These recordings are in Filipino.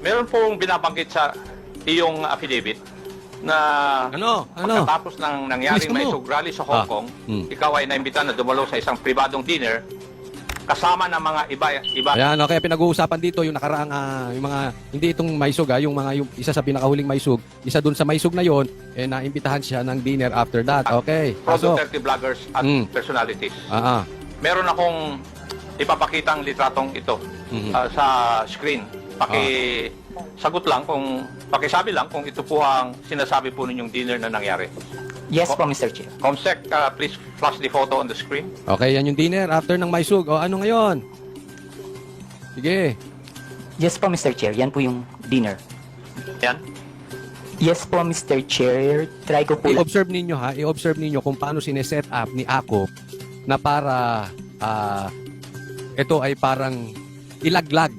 Meron pong binabanggit sa iyong affidavit na pagkatapos ng nangyaring maisog rally sa Hong Kong, ikaw ay naimbita na dumalo sa isang pribadong dinner kasama ng mga iba. Ayan, kaya pinag-uusapan dito yung nakaraang, yung mga, hindi itong maisog, yung mga, yung isa sa pinakahuling maisog, isa dun sa maisog na yon, naimbitahan siya ng dinner after that. Okay. Pro-Duterte vloggers at personalities. Meron akong ipapakitang litratong ito sa screen. Pakisagot lang pakisabi lang kung ito po ang sinasabi po ninyong dinner na nangyari. Yes po, Mr. Chair. Comsec, please flash the photo on the screen. Okay, yan yung dinner after ng maisog. O ano ngayon? Sige. Yes po, Mr. Chair. Yan po yung dinner. Yan. Yes po, Mr. Chair. Try ko po. I-observe ninyo i-observe ninyo kung paano sineset up ni Akop na para ito ay parang ilaglag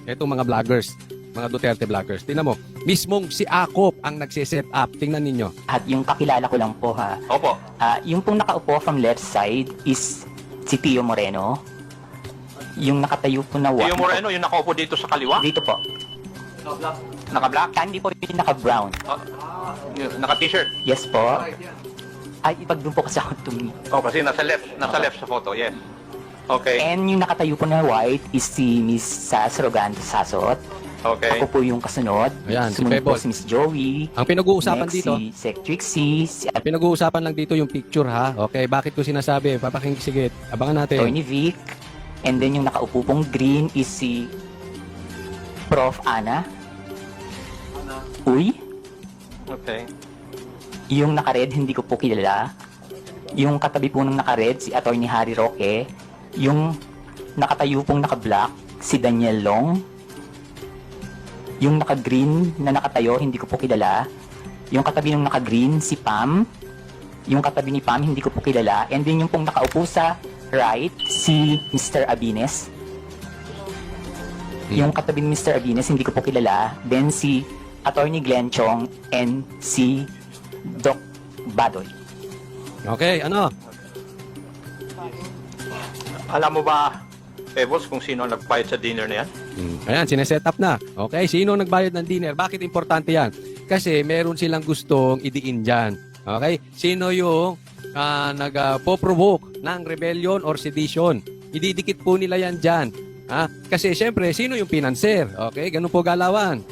itong mga vloggers, mga Duterte vloggers. Tingnan mo, mismong si Akop ang nagsiset up. Tingnan ninyo. At yung kakilala ko lang po ha. Opo. Yung pong nakaupo from left side is si Tio Moreno. Yung nakatayo po na Tio Moreno, yung nakaupo dito sa kaliwa? Dito po. Naka-black? Hindi po yung naka-brown. Naka-t-shirt? Yes po. Ay, ipag doon po kasi ako tumingin. Kasi nasa left sa photo, yes. Okay. And yung nakatayo po na white is si Miss Sas Rogando Sasot. Okay. Ako po yung kasunod. Ayan, si Sumunod po Pebble. si Miss Joey. Ang pinag-uusapan Next, dito, si Sec Trixie, si ang pinag-uusapan lang dito yung picture ha. Okay, bakit ko sinasabi? Papakingsigit. Abangan natin. Attorney Vic. And then yung nakaupo pong green is si Prof. Ana. Uy. Okay. Yung naka-red, hindi ko po kilala. Yung katabi po ng naka-red, si Attorney Harry Roque. Yung nakatayo pong naka-black, si Daniel Long. Yung naka-green na nakatayo, hindi ko po kilala. Yung katabi ng naka-green, si Pam. Yung katabi ni Pam, hindi ko po kilala. And then yung pong nakaupo sa right, si Mr. Abines. Yung katabi ni Mr. Abines, hindi ko po kilala. Then si Attorney Glenn Chong and si Doc Badoy. Okay, ano? Alam mo ba, Pebbles, kung sino ang nagbayad sa dinner na yan? Ayan, sineset up na. Okay, sino nagbayad ng dinner? Bakit importante yan? Kasi meron silang gustong idiin dyan. Okay, sino yung nag-provoke ng rebellion or sedition? Ididikit po nila yan dyan. Kasi syempre, sino yung pinanser? Okay, ganun po galawan.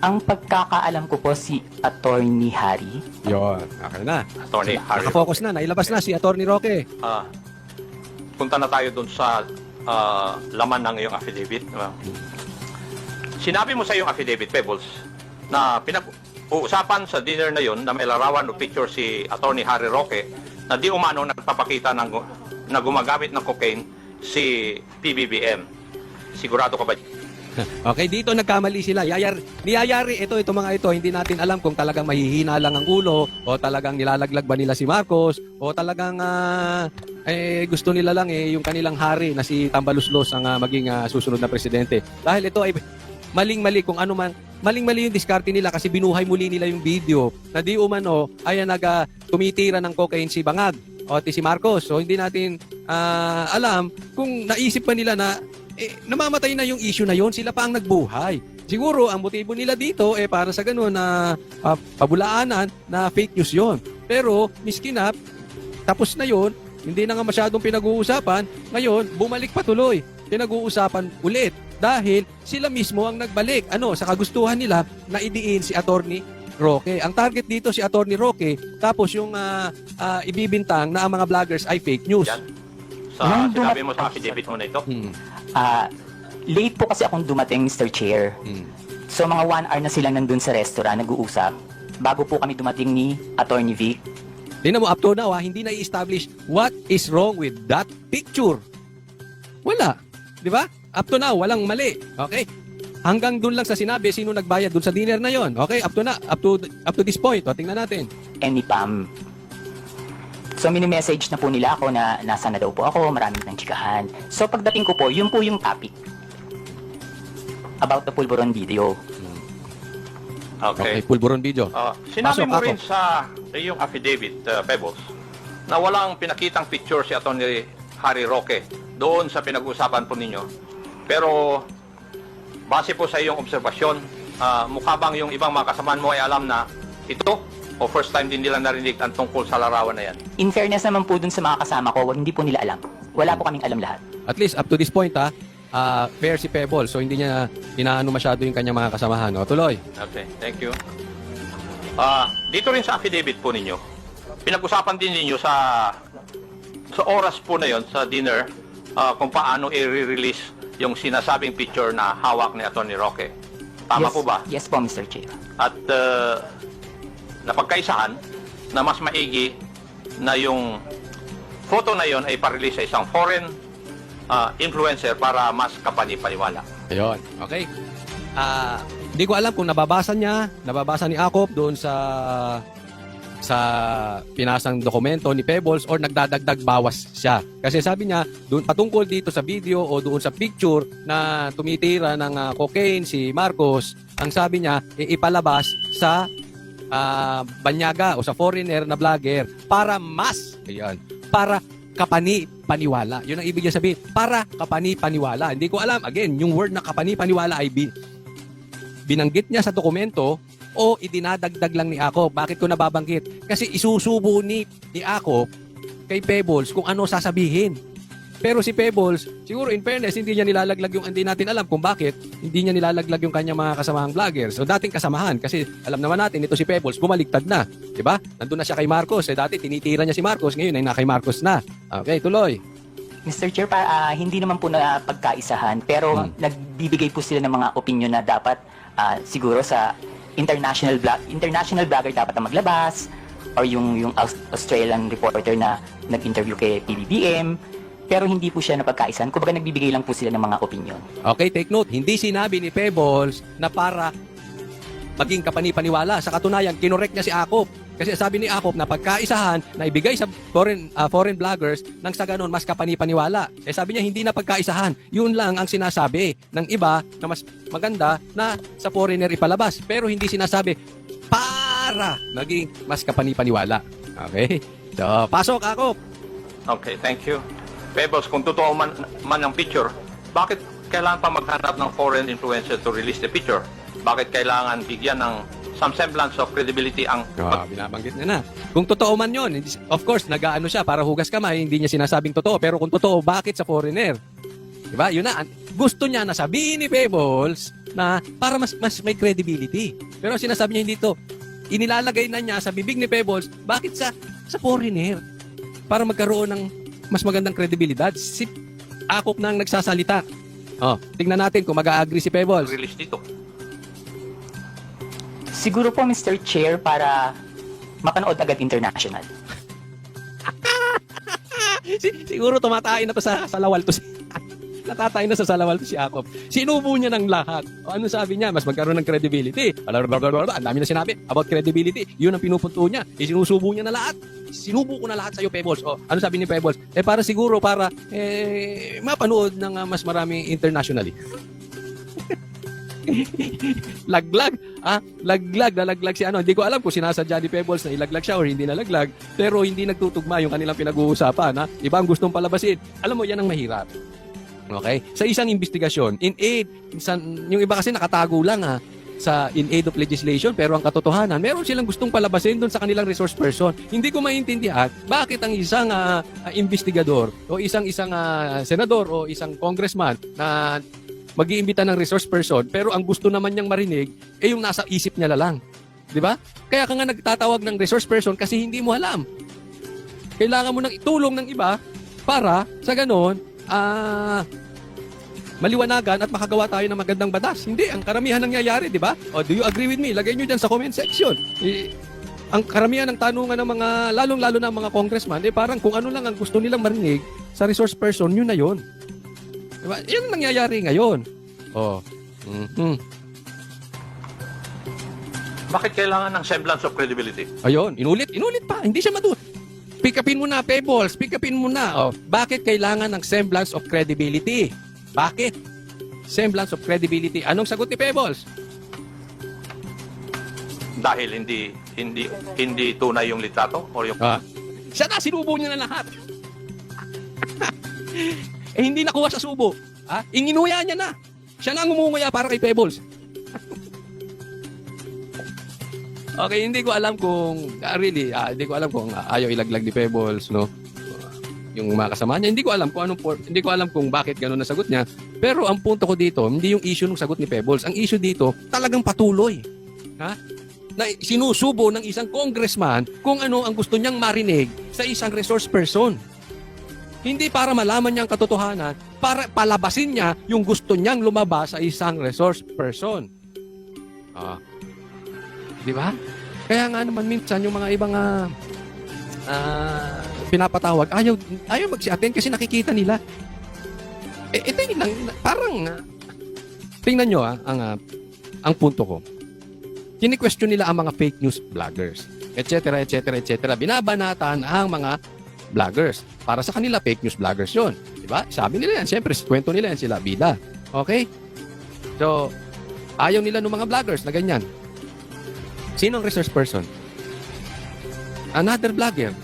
Ang pagkakaalam ko po si Attorney Harry. Yun, okay na. Attorney Harry. Nakafocus na, nailabas na si Attorney Roque. Punta na tayo dun sa laman ng iyong affidavit. Sinabi mo sa iyong affidavit, Pebbles, na pinag-uusapan sa dinner na yon na may larawan o picture si Attorney Harry Roque na di umano nagpapakita na gumagamit ng cocaine si PBBM. Sigurado ka ba? Okay, dito nagkamali sila. Niyayari ito mga ito, hindi natin alam kung talagang mahihina lang ang ulo o talagang nilalaglag ba nila si Marcos o talagang gusto nila lang yung kanilang hari na si Tambaluslos ang maging susunod na presidente. Dahil ito ay maling-mali kung ano man, maling-mali yung diskarte nila kasi binuhay muli nila yung video na di umano ay tumitira ng cocaine si Bangag o si Marcos. So hindi natin alam kung naisip pa nila na namamatay na yung issue na yon, sila pa ang nagbuhay. Siguro ang motibo nila dito para sa gano'n na pabulaanan na fake news yon. Pero miskin na, tapos na yon, hindi na nga masyadong pinag-uusapan, ngayon bumalik patuloy. Pinag-uusapan ulit dahil sila mismo ang nagbalik sa kagustuhan nila na idiin si Attorney Roque. Ang target dito si Attorney Roque, tapos yung ibibintang na ang mga vloggers ay fake news. Yan. Sinabi mo sa affidavit mo na ito? Late po kasi akong dumating, Mr. Chair. So mga 1 hour na sila nandun sa restaurant, nag-uusap. Bago po kami dumating ni Attorney Vic. Tingnan mo, up to now, hindi na i-establish what is wrong with that picture. Wala. Di ba? Up to now, walang mali. Okay? Hanggang dun lang sa sinabi, sino nagbayad dun sa dinner na yon. Okay? Up to this point. Tingnan natin. And ni Pam. So mini-message na po nila ako na nasa na daw po ako, maraming nang chikahan. So pagdating ko po, yun po yung topic. About the Pulburon video. Okay. Pulburon video. Sinabi Pasok mo ako. rin sa iyong affidavit, Pebbles, na walang pinakitang picture si Attorney Harry Roque doon sa pinag-uusapan po ninyo. Pero base po sa iyong obserbasyon, mukha bang yung ibang mga kasamaan mo ay alam na ito o first time din nila narinig ang tungkol sa larawan na yan? In fairness naman po dun sa mga kasama ko, hindi po nila alam. Wala po kaming alam lahat. At least up to this point fair si Pebble, so hindi niya inaano masyado yung kanyang mga kasamahan. O, tuloy. Okay, thank you. Dito rin sa affidavit po ninyo, pinag-usapan din ninyo sa oras po na yon sa dinner kung paano i-release yung sinasabing picture na hawak ni Atty. Roque. Tama Yes, po ba? Yes po, Mr. Chair. At napagkaisahan na mas maigi na yung photo na yon ay pa-release sa isang foreign influencer para mas kapani-paniwala. Ayun. Okay. Hindi ko alam kung nababasa ni Akop doon sa pinasang dokumento ni Pebbles or nagdadagdag bawas siya. Kasi sabi niya, doon patungkol dito sa video o doon sa picture na tumitira ng cocaine si Marcos, ang sabi niya, ipalabas sa banyaga o sa foreigner na vlogger para para kapani-paniwala. Yun ang ibig niya sabihin. Para kapani-paniwala. Hindi ko alam. Again, yung word na kapani-paniwala ay binanggit niya sa dokumento o idinadagdag lang ni Akop. Bakit ko nababanggit? Kasi isusubo ni Akop kay Pebbles kung ano sasabihin. Pero si Pebbles, siguro in fairness, hindi niya nilalaglag yung, hindi natin alam kung bakit, hindi niya nilalaglag yung kanyang mga kasamahang vloggers. So dating kasamahan, kasi alam naman natin, ito si Pebbles, bumaligtad na. Diba? Nandun na siya kay Marcos. Dati tinitira niya si Marcos, ngayon ay na kay Marcos na. Okay, tuloy. Mr. Chair, hindi naman po na pagkaisahan, pero nagbibigay po sila ng mga opinion na dapat siguro sa international blogger dapat na maglabas, or yung Australian reporter na nag-interview kay PBBM, pero hindi po siya napagkaisahan. Kumbaga nagbibigay lang po sila ng mga opinion. Okay, take note. Hindi sinabi ni Pebbles na para maging kapani-paniwala. Sa katunayan, kinorek niya si Akop. Kasi sabi ni Akop na pagkaisahan na ibigay sa foreign vloggers nang sa ganun mas kapani-paniwala. Sabi niya hindi na pagkaisahan. Yun lang ang sinasabi ng iba na mas maganda na sa foreigner ipalabas. Pero hindi sinasabi para maging mas kapani-paniwala. Okay? So, pasok Akop. Okay, thank you. Pebbles, kung totoo man ang picture, bakit kailangan pa maghanap ng foreign influencer to release the picture? Bakit kailangan bigyan ng some semblance of credibility ang... Binabanggit niya na. Kung totoo man yun, of course, nag-aano siya para hugas kamay, hindi niya sinasabing totoo. Pero kung totoo, bakit sa foreigner? Diba? Yun na. Gusto niya na sabihin ni Pebbles na para mas may credibility. Pero sinasabi niya hindi to. Inilalagay na niya sa bibig ni Pebbles, bakit sa foreigner? Para magkaroon ng mas magandang kredibilidad. Si Akop na ang nagsasalita. Tingnan natin kung mag-a-agree si Pebbles. Release dito. Siguro po, Mr. Chair, para mapanood agad international. Siguro tumatayin na to sa salawal to natatay na sa salawal to si Akop. Sinubo niya ng lahat. O ano sabi niya? Mas magkaroon ng credibility. Ang dami na sinabi about credibility. Yun ang pinupunto niya. Sinusubo niya na lahat. Sinubo ko na lahat sa iyo, Pebbles. O ano sabi ni Pebbles? Para siguro para mapanood ng mas marami internationally. Laglag. Nalaglag si ano. Hindi ko alam kung sinasadya ni Pebbles na ilaglag siya or hindi nalaglag. Pero hindi nagtutugma yung kanilang pinag-uusapan. Iba ang gustong palabasin. Alam mo, yan ang mahirap. Okay? Sa isang investigasyon, in aid, yung iba kasi nakatago lang sa in aid of legislation, pero ang katotohanan, meron silang gustong palabasin doon sa kanilang resource person. Hindi ko maintindihan bakit ang isang investigador o isang senador o isang congressman na mag-iimbita ng resource person, pero ang gusto naman niyang marinig yung nasa isip niya lang. Di ba? Kaya ka nga nagtatawag ng resource person kasi hindi mo alam. Kailangan mo ng itulong ng iba para sa ganon, maliwanagan at makagawa tayo ng magandang batas. Hindi, ang karamihan nangyayari, di ba? O, do you agree with me? Lagay nyo dyan sa comment section. Ang karamihan ng tanungan ng mga, lalong-lalo na mga congressman, parang kung ano lang ang gusto nilang marinig sa resource person, yun na yun. Diba? Yan ang nangyayari ngayon. Bakit kailangan ng semblance of credibility? Ayun, inulit pa. Hindi siya Pick upin mo na, Pebbles. Pick upin mo na. Bakit kailangan ng semblance of credibility? Bakit? Semblance of credibility. Anong sagot ni Pebbles? Dahil hindi tunay yung litrato or yung... Siya na, sinubo niya na lahat. Hindi nakuha sa subo. Inginuya niya na. Siya na ang umunguya para kay Pebbles. Okay, hindi ko alam kung hindi ko alam kung ayaw ilaglag ni Pebbles, no? Yung mga kasama niya, hindi ko alam kung bakit gano'n na sagot niya. Pero ang punto ko dito, hindi yung issue ng sagot ni Pebbles. Ang issue dito, talagang patuloy. Ha? Na sinusubo ng isang congressman kung ano ang gusto niyang marinig sa isang resource person. Hindi para malaman niya ang katotohanan, para palabasin niya yung gusto niyang lumabas sa isang resource person. Di ba? Kaya nga naman minsan yung mga ibang pinapatawag, ayaw magsi-attend kasi nakikita nila. Ito yun lang, parang tingnan nyo ang punto ko. Kini-question nila ang mga fake news vloggers, etc., etc., etc. Binabanatan ang mga vloggers. Para sa kanila, fake news vloggers yun. Diba? Sabi nila yan. Siyempre, kwento nila yan sila. Bida. Okay? So, ayaw nila ng mga vloggers na ganyan. Sino ang resource person? Another vlogger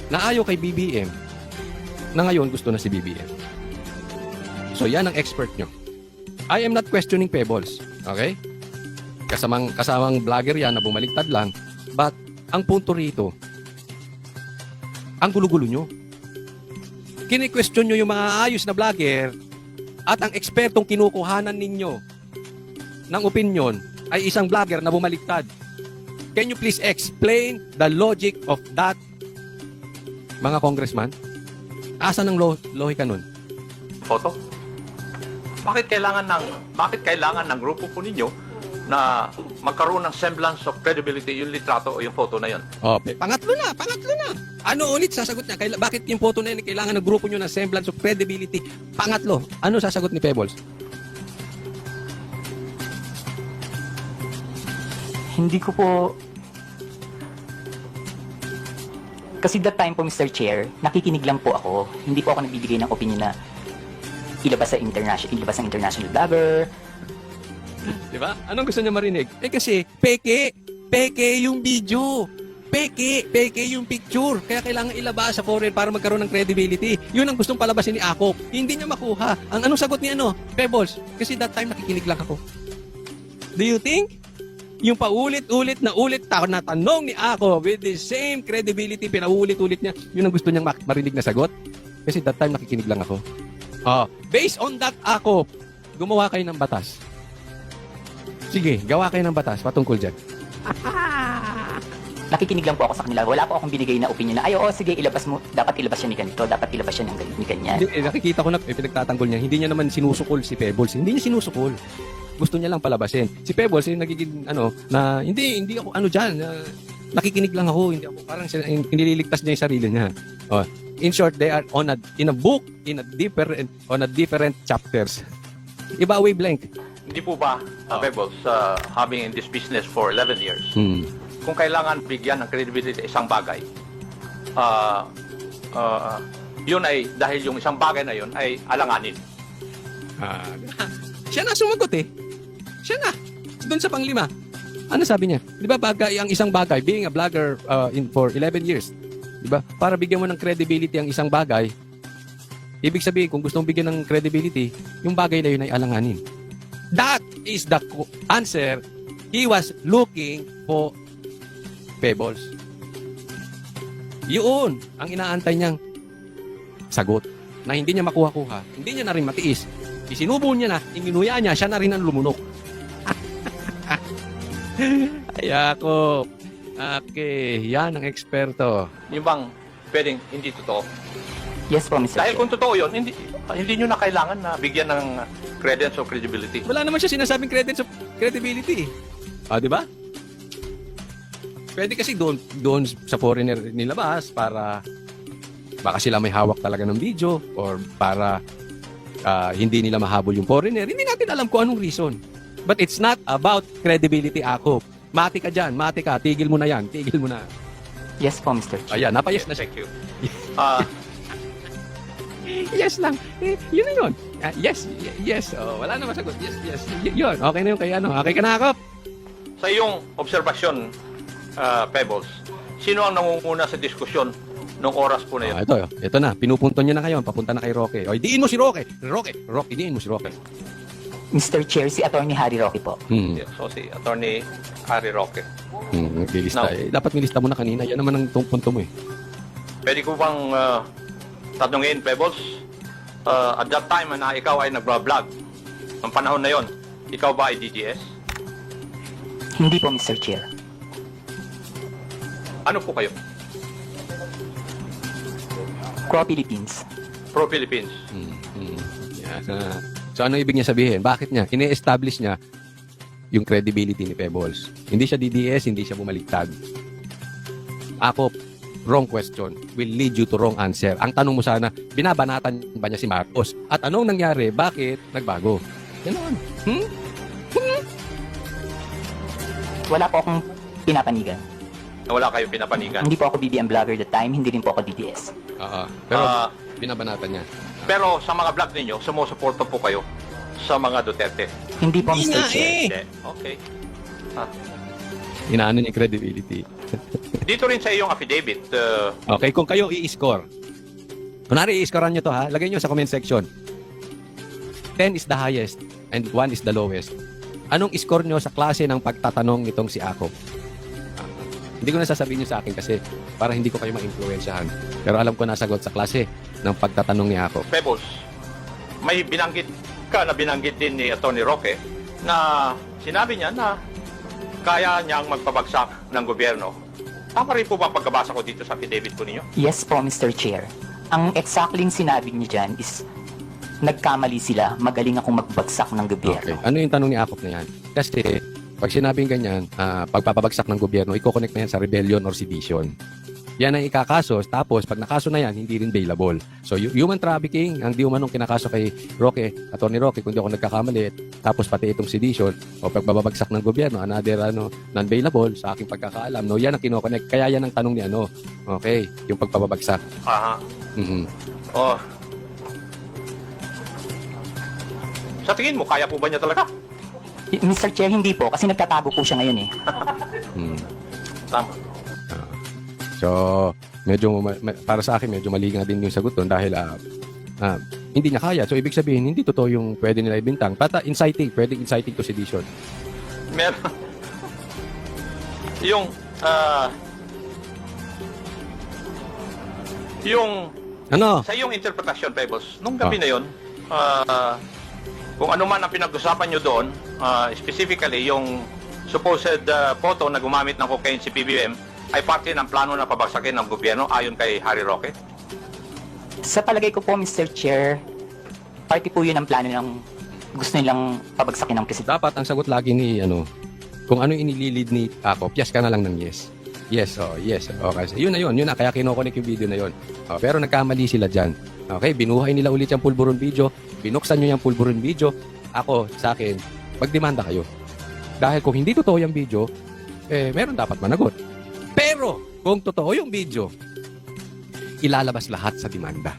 na ayaw kay BBM na ngayon gusto na si BBM. So, yan ang expert nyo. I am not questioning Pebbles. Okay? Kasamang vlogger yan na bumaligtad lang. But, ang punto rito, ang gulo-gulo nyo. Kini-question nyo yung mga ayos na vlogger at ang ekspertong kinukuhanan ninyo ng opinion ay isang vlogger na bumaligtad. Can you please explain the logic of that, mga congressman? Asan ang lohika nun? Photo? Bakit kailangan ng grupo po ninyo na magkaroon ng semblance of credibility yung litrato o yung photo na yun? Okay. Pangatlo na. Ano ulit sasagot niya? Bakit yung photo na yun kailangan ng grupo nyo ng semblance of credibility? Pangatlo. Ano sasagot ni Pebbles? Hindi ko po... Kasi that time po, Mr. Chair, nakikinig lang po ako. Hindi po ako nagbibigay ng opinion na ilabas ng international blogger. Di ba? Anong gusto niya marinig? Kasi, peke yung video. Peke yung picture. Kaya kailangan ilabas sa foreign para magkaroon ng credibility. Yun ang gustong palabasin ni Akop. Hindi niya makuha. Anong sagot ni Pebbles? Kasi that time nakikinig lang ako. Do you think? Yung paulit-ulit na tanong ni Akop with the same credibility, pinaulit-ulit niya, yun ang gusto niyang marinig na sagot? Kasi that time nakikinig lang ako. Based on that, Akop, gumawa kayo ng batas. Sige, gawa kayo ng batas patungkol dyan. Nakikinig lang po ako sa kanila. Wala po akong binigay na opinion na, sige, ilabas mo. Dapat ilabas siya ni ganito. Dapat ilabas siya ni ganyan. Nakikita ko na pinagtatanggol niya. Hindi niya naman sinusukol si Pebbles. Hindi niya sinusukol. Gusto niya lang palabasin. Si Pebbles, nagiging na hindi ako dyan. Nakikinig lang ako. Hindi ako parang nililigtas niya yung sarili niya. In short, they are in a book on a different chapters. Iba wavelength. Hindi po ba, Pebbles, having in this business for 11 years, kung kailangan bigyan ng credibility isang bagay, yun ay dahil yung isang bagay na yun ay alanganin. Siya na sumagot Siya na. Doon sa panglima. Ano sabi niya? Di ba ang isang bagay, being a vlogger for 11 years, di ba? Para bigyan mo ng credibility ang isang bagay, ibig sabihin, kung gusto mong bigyan ng credibility, yung bagay na yun ay alanganin. That is the answer he was looking for Pebbles. Yun ang inaantay niyang sagot na hindi niya makuha-kuha. Hindi niya na rin matiis. Isinubo niya na, inuya niya, siya na rin ang lumunok. Ay ako. Okay, yan ang eksperto. Yung bang pwedeng hindi totoo? Yes po, Mr. Dahil Chair. kung totoo yun, hindi nyo na kailangan na bigyan ng credence o credibility. Wala naman siya sinasabing credibility. Di ba? Pwede kasi doon sa foreigner nilabas para baka sila may hawak talaga ng video or para hindi nila mahabol yung foreigner. Hindi natin alam kung anong reason. But it's not about credibility, Akop. Mati ka dyan, mati ka. Tigil mo na yan, tigil mo na. Yes po, Mr. Chair. Ayan, napayas na siya. Thank you. Yes lang. Yun na yun. Yes. Wala na masagot. Yes. Yun. Okay na yun kay Okay ka na, Akop? Sa iyong obserbasyon, Pebbles, sino ang nangunguna sa diskusyon nung oras po na yun? Ito na. Pinupunto niya na kayo. Papunta na kay Roque. Diin mo si Roque. Roque, diin mo si Roque. Mr. Chair, si Attorney Harry Roque po. Yes, so si Attorney Harry Roque. Naglilista. No. Dapat nilista mo na kanina. Yan naman ang punto mo eh. Pwede ko bang tanungin, Pebbles? At that time na ikaw ay nagbablog, ng panahon na yon, ikaw ba ay DDS? Hindi po, Mr. Chair. Ano po kayo? Pro-Philippines. Pro-Philippines. Yeah. So ano ibig niya sabihin? Bakit niya? Ine-establish niya yung credibility ni Pebbles. Hindi siya DDS, hindi siya bumaliktad. Ako, wrong question will lead you to wrong answer. Ang tanong mo sana, binabanatan ba niya si Marcos? At anong nangyari? Bakit nagbago? Ganon. Wala po akong pinapanigan. Wala kayo pinapanigan. Hindi po ako BBM vlogger that time, hindi rin po ako DDS. Pero Ah. binabanatan niya. Pero sa mga vlog ninyo, sumusuporta po kayo sa mga Duterte. Hindi po, Mr. Chair. Hindi. Okay. Inaano niya yung credibility. Dito rin sa iyong affidavit, Okay, kung kayo i-score. Kunwari i-scorean nyo to ha, lagay nyo sa comment section. 10 is the highest and 1 is the lowest. Anong score nyo sa klase ng pagtatanong nitong si Ako? Hindi ko na sasabihin nyo sa akin kasi para hindi ko kayo ma-influensyahan. Pero alam ko nasagot sa klase ng pagtatanong ni Ako. Pebbles, may binanggit din ni Atty. Roque na sinabi niya na kaya niyang magpabagsak ng gobyerno. Tama rin po ba ang pagkabasa ko dito sa affidavit po ninyo? Yes po, Mr. Chair. Ang exactly sinabi niyo dyan is nagkamali sila, magaling akong magbagsak ng Okay. gobyerno. Ano yung tanong ni Akop na yan? Kasi pag sinabing ganyan, pagpapabagsak ng gobyerno, i-connect na yan sa rebellion or sedition. Yan ang ikakaso. Tapos, pag nakaso na yan, hindi rin bailable. So, human trafficking, ang di umanong kinakaso kay Roque, Atty. Roque, kung di ako nagkakamali, tapos pati itong sedition, o pagbabagsak ng gobyerno, another non-bailable, sa aking pagkakaalam, no, yan ang kinoconnect. Kaya yan ang tanong ni okay, yung pagpapabagsak. Aha. Mhm. Oh. Sa tingin mo, kaya po ba niya talaga? Mr. Chair, hindi po, kasi nagtatago po siya ngayon eh. Mhm. Tama. So, medyo para sa akin medyo mali nga din yung sagot doon dahil hindi niya kaya. So, ibig sabihin hindi totoo yung pwede nila ibintang. Pwedeng inciting to sedition. Meron. Yung Ano? sa iyong interpretasyon, Pebbles, nung gabi na yon, kung ano man ang pinag-usapan nyo doon, specifically yung supposed photo na gumamit ng cocaine si PBM, ay parte ng plano na pabagsakin ng gobyerno ayon kay Harry Roque? Sa palagay ko po, Mr. Chair, party po yun ang plano ng gusto nilang pabagsakin ng presidente. Dapat ang sagot lagi ni kung ano yung inililid ni Akop, yes ka na lang ng yes. Yes, yes. Okay. Yun na. Kaya kinokonek yung video na yun. Pero nagkamali sila dyan. Okay, binuhay nila ulit yung pulburon video. Binuksan nyo yung pulburon video. Ako, sa akin, magdemanda kayo. Dahil kung hindi totoo yung video, meron dapat managot. Pero, kung totoo yung video, ilalabas lahat sa demanda.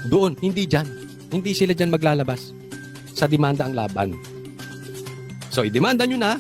Doon, hindi dyan. Hindi sila dyan maglalabas. Sa demanda ang laban. So, idemanda nyo na,